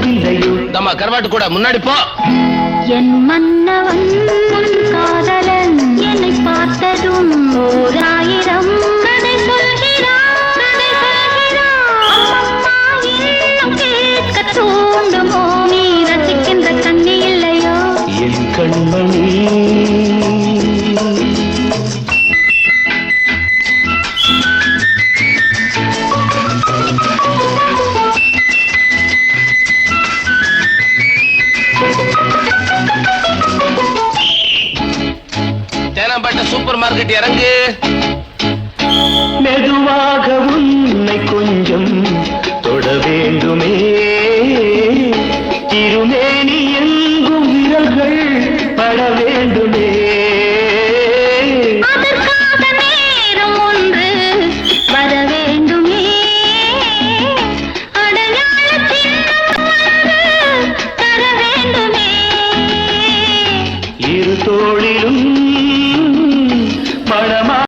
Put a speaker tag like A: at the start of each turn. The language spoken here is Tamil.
A: தெரியவில்லையோ
B: நம்ம கருவாட்டு கூட முன்னாடி போ.
C: என் மன்னவன் காதலன் என்னை பார்த்ததும் ஓர் ஆயிரம் கதை சொல்கிறான், கதை சொல்கிறான். அம்மம்மா இன்னும் கேட்க தூண்டுமோ, நீ ரசிக்கின்ற கண்ணி இல்லையோ
A: என் கண்மணி.
B: தேனாம்பேட்டை சூப்பர் மார்க்கெட் இறங்கு.
A: மெதுவாக உன்னை கொஞ்சம் தொட வேண்டுமே, திருமேனி எங்கும் விரல்கள் பட வேண்டுமே.
C: அதற்காக நேரம் ஒன்று வர வேண்டுமே, அடையாள சின்னம் ஒன்று தர வேண்டுமே.
A: இரு தோளிலும்